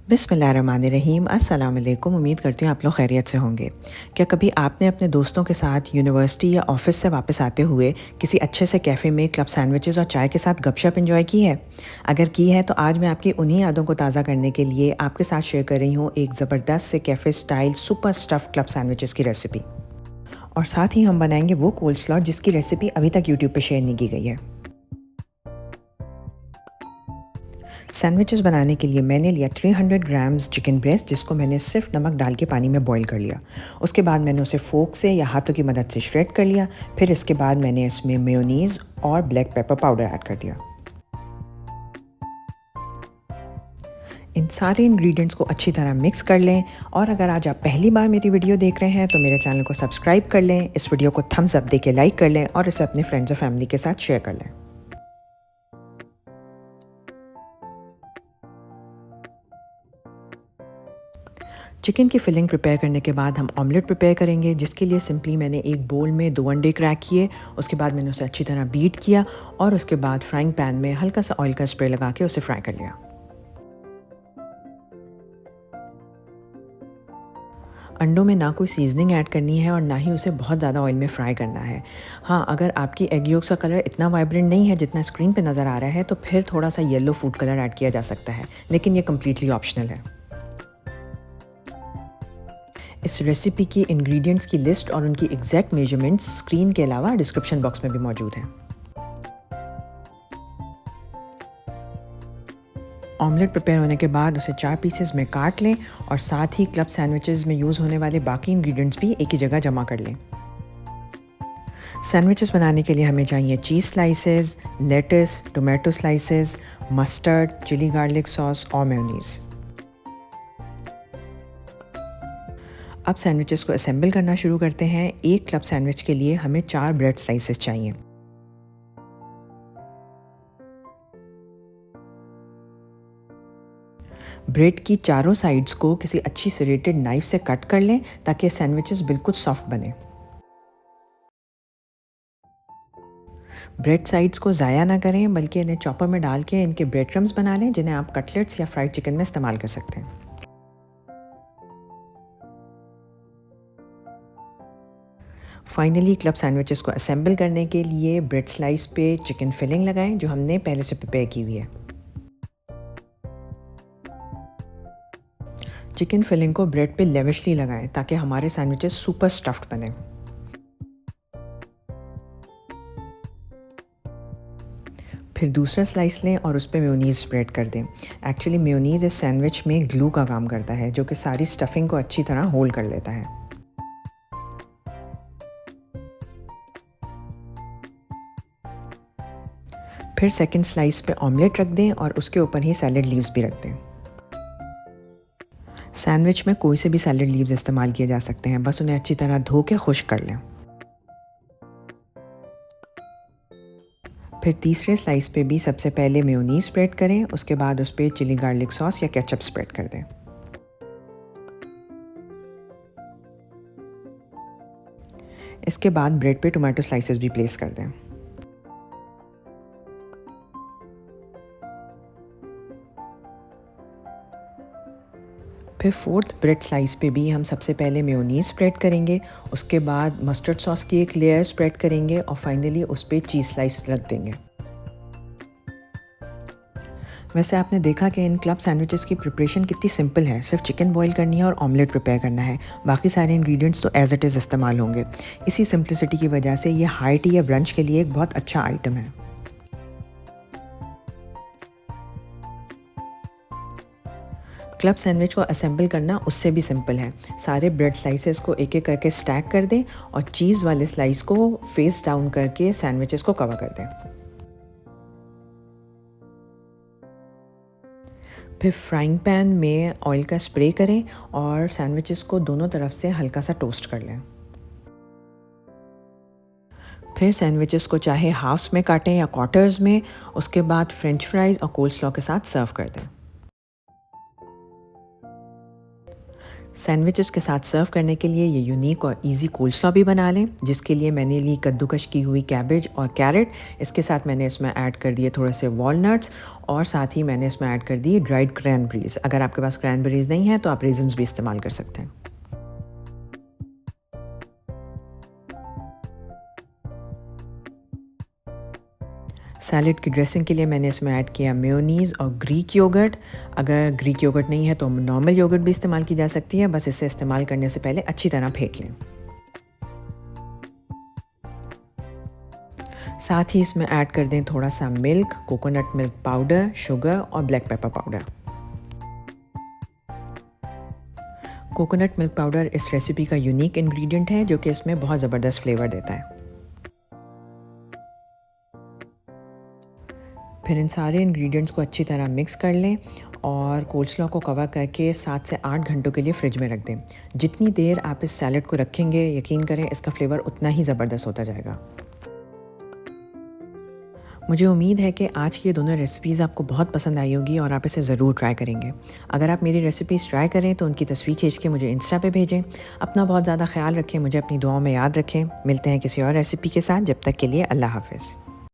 बिस्मिल्लाहिर्रहमानिर्रहीम। अस्सलाम वालेकुम। उम्मीद करती हूँ आप लोग खैरियत से होंगे। क्या कभी आपने अपने दोस्तों के साथ यूनिवर्सिटी या ऑफिस से वापस आते हुए किसी अच्छे से कैफ़े में क्लब सैंडविचेस और चाय के साथ गपशप एंजॉय की है? अगर की है तो आज मैं आपकी उन्हीं यादों को ताज़ा करने के लिए आपके साथ शेयर कर रही हूँ एक ज़बरदस्त से cafe style super stuffed club sandwiches की रेसिपी। और साथ ही हम बनाएंगे वो कोल्ड जिसकी रेसिपी अभी तक यूट्यूब पर शेयर नहीं की गई है। सैंडविचेस बनाने के लिए मैंने लिया 300 ग्राम्स चिकन ब्रेस्ट, जिसको मैंने सिर्फ नमक डाल के पानी में बॉईल कर लिया। उसके बाद मैंने उसे फोक से या हाथों की मदद से श्रेड कर लिया। फिर इसके बाद मैंने इसमें मेयोनीज़ और ब्लैक पेपर पाउडर ऐड कर दिया। इन सारे इंग्रेडिएंट्स को अच्छी तरह मिक्स कर लें। और अगर आज आप पहली बार मेरी वीडियो देख रहे हैं तो मेरे चैनल को सब्सक्राइब कर लें, इस वीडियो को थम्स अप दे के लाइक कर लें और इसे अपने फ्रेंड्स और फैमिली के साथ शेयर कर लें। चिकन की फिलिंग प्रिपेयर करने के बाद हम ऑमलेट प्रिपेयर करेंगे, जिसके लिए सिंपली मैंने एक बोल में 2 अंडे क्रैक किए। उसके बाद मैंने उसे अच्छी तरह बीट किया और उसके बाद फ्राइंग पैन में हल्का सा ऑयल का स्प्रे लगा के उसे फ्राई कर लिया। अंडों में ना कोई सीजनिंग ऐड करनी है और ना ही उसे बहुत ज़्यादा ऑयल में फ्राई करना है। हाँ, अगर आपकी एग योक्स का कलर इतना वाइब्रेंट नहीं है जितना स्क्रीन पे नज़र आ रहा है तो फिर थोड़ा सा येलो फूड कलर ऐड किया जा सकता है, लेकिन ये कम्प्लीटली ऑप्शनल है। इस रेसिपी की इंग्रेडिएंट्स की लिस्ट और उनकी एग्जैक्ट मेजरमेंट्स स्क्रीन के अलावा डिस्क्रिप्शन बॉक्स में भी मौजूद हैं। ऑमलेट प्रिपेयर होने के बाद उसे 4 पीसेस में काट लें और साथ ही क्लब सैंडविचेस में यूज़ होने वाले बाकी इंग्रेडिएंट्स भी एक ही जगह जमा कर लें। सैंडविचेस बनाने के लिए हमें चाहिए cheese slices, lettuce, tomato slices, mustard, chilli garlic sauce और मेयोनीज़। अब सैंडविचेस को असेंबल करना शुरू करते हैं। एक क्लब सैंडविच के लिए हमें 4 ब्रेड स्लाइसेस चाहिए। ब्रेड की चारों साइड्स को किसी अच्छी सेरेटेड नाइफ से कट कर लें ताकि सैंडविचेस बिल्कुल सॉफ्ट बने। ब्रेड साइड्स को ज़ाया ना करें, बल्कि इन्हें चॉपर में डाल के इनके ब्रेड क्रम्स बना लें, जिन्हें आप कटलेट्स या फ्राइड चिकन में इस्तेमाल कर सकते हैं। फाइनली क्लब सैंडविचेस को असेंबल करने के लिए ब्रेड स्लाइस पे चिकन फिलिंग लगाएं, जो हमने पहले से प्रिपेयर की हुई है। चिकन फिलिंग को ब्रेड पे लेविशली लगाएं ताकि हमारे सैंडविचेस सुपर स्टफ्ड बने। फिर दूसरा स्लाइस लें और उस पर मेयोनीज़ स्प्रेड कर दें। एक्चुअली मेयोनीज़ इस सैंडविच में ग्लू का काम करता है, जो कि सारी स्टफिंग को अच्छी तरह होल्ड कर लेता है। फिर सेकंड स्लाइस पे ऑमलेट रख दें और उसके ऊपर ही सैलेड लीव्स भी रख दें। सैंडविच में कोई से भी सैलेड लीव्स इस्तेमाल किए जा सकते हैं, बस उन्हें अच्छी तरह धो के खुश्क कर लें। फिर तीसरे स्लाइस पे भी सबसे पहले मेयोनीज़ स्प्रेड करें, उसके बाद उस पर चिली गार्लिक सॉस या केचप स्प्रेड कर दें। इसके बाद ब्रेड पे टोमेटो स्लाइसेस भी प्लेस कर दें। फिर फोर्थ ब्रेड स्लाइस पे भी हम सबसे पहले मेयोनीज़ स्प्रेड करेंगे, उसके बाद मस्टर्ड सॉस की एक लेयर स्प्रेड करेंगे और फाइनली उस पर चीज़ स्लाइस रख देंगे। वैसे आपने देखा कि इन क्लब सैंडविचेस की प्रिपरेशन कितनी सिंपल है। सिर्फ चिकन बॉईल करनी है और ऑमलेट प्रिपेयर करना है। बाकी सारे इंग्रेडिएंट्स तो एज इट इज़ इस्तेमाल होंगे। इसी सिंप्लिसिटी की वजह से ये हाई टी या ब्रंच के लिए एक बहुत अच्छा आइटम है। क्लब सैंडविच को असेंबल करना उससे भी सिंपल है। सारे ब्रेड स्लाइसेस को एक एक करके स्टैक कर दें और चीज़ वाले स्लाइस को फेस डाउन करके सैंडविचेस को कवर कर दें। फिर फ्राइंग पैन में ऑयल का स्प्रे करें और सैंडविचेस को दोनों तरफ से हल्का सा टोस्ट कर लें। फिर सैंडविचेस को चाहे हाफ्स में काटें या क्वार्टर्स में। उसके बाद फ्रेंच फ्राइज़ और कोल्ड स्लॉ के साथ सर्व कर दें। सैंडविचेस के साथ सर्व करने के लिए ये यूनिक और इजी कोल्स्लॉ भी बना लें, जिसके लिए मैंने ली कद्दूकश की हुई कैबेज और कैरेट। इसके साथ मैंने इसमें ऐड कर दिए थोड़े से वॉलनट्स और साथ ही मैंने इसमें ऐड कर दिए ड्राइड क्रैनबेरीज। अगर आपके पास क्रैनबेरीज नहीं है तो आप रेजन्स भी इस्तेमाल कर सकते हैं। सैलड की ड्रेसिंग के लिए मैंने इसमें ऐड किया मेयोनीज़ और ग्रीक योगर्ट। अगर ग्रीक योगर्ट नहीं है तो नॉर्मल योगर्ट भी इस्तेमाल की जा सकती है, बस इसे इस्तेमाल करने से पहले अच्छी तरह फेंट लें। साथ ही इसमें ऐड कर दें थोड़ा सा milk, coconut milk powder, sugar और black pepper powder. Coconut milk powder इस रेसिपी का यूनिक इंग्रेडिएंट है जो कि इसमें बहुत ज़बरदस्त फ्लेवर देता है। फिर इन सारे इंग्रेडिएंट्स को अच्छी तरह मिक्स कर लें और कोल्स्लॉ को कवर करके 7 से 8 घंटों के लिए फ्रिज में रख दें। जितनी देर आप इस सैलड को रखेंगे, यकीन करें इसका फ्लेवर उतना ही ज़बरदस्त होता जाएगा। मुझे उम्मीद है कि आज की ये दोनों रेसिपीज़ आपको बहुत पसंद आई होगी और आप इसे ज़रूर ट्राई करेंगे। अगर आप मेरी रेसिपीज़ ट्राई करें तो उनकी तस्वीर खींच के मुझे इंस्टा पे भेजें। अपना बहुत ज़्यादा ख्याल रखें, मुझे अपनी दुआओं में याद रखें। मिलते हैं किसी और रेसिपी के साथ, जब तक के लिए अल्लाह हाफ़िज़।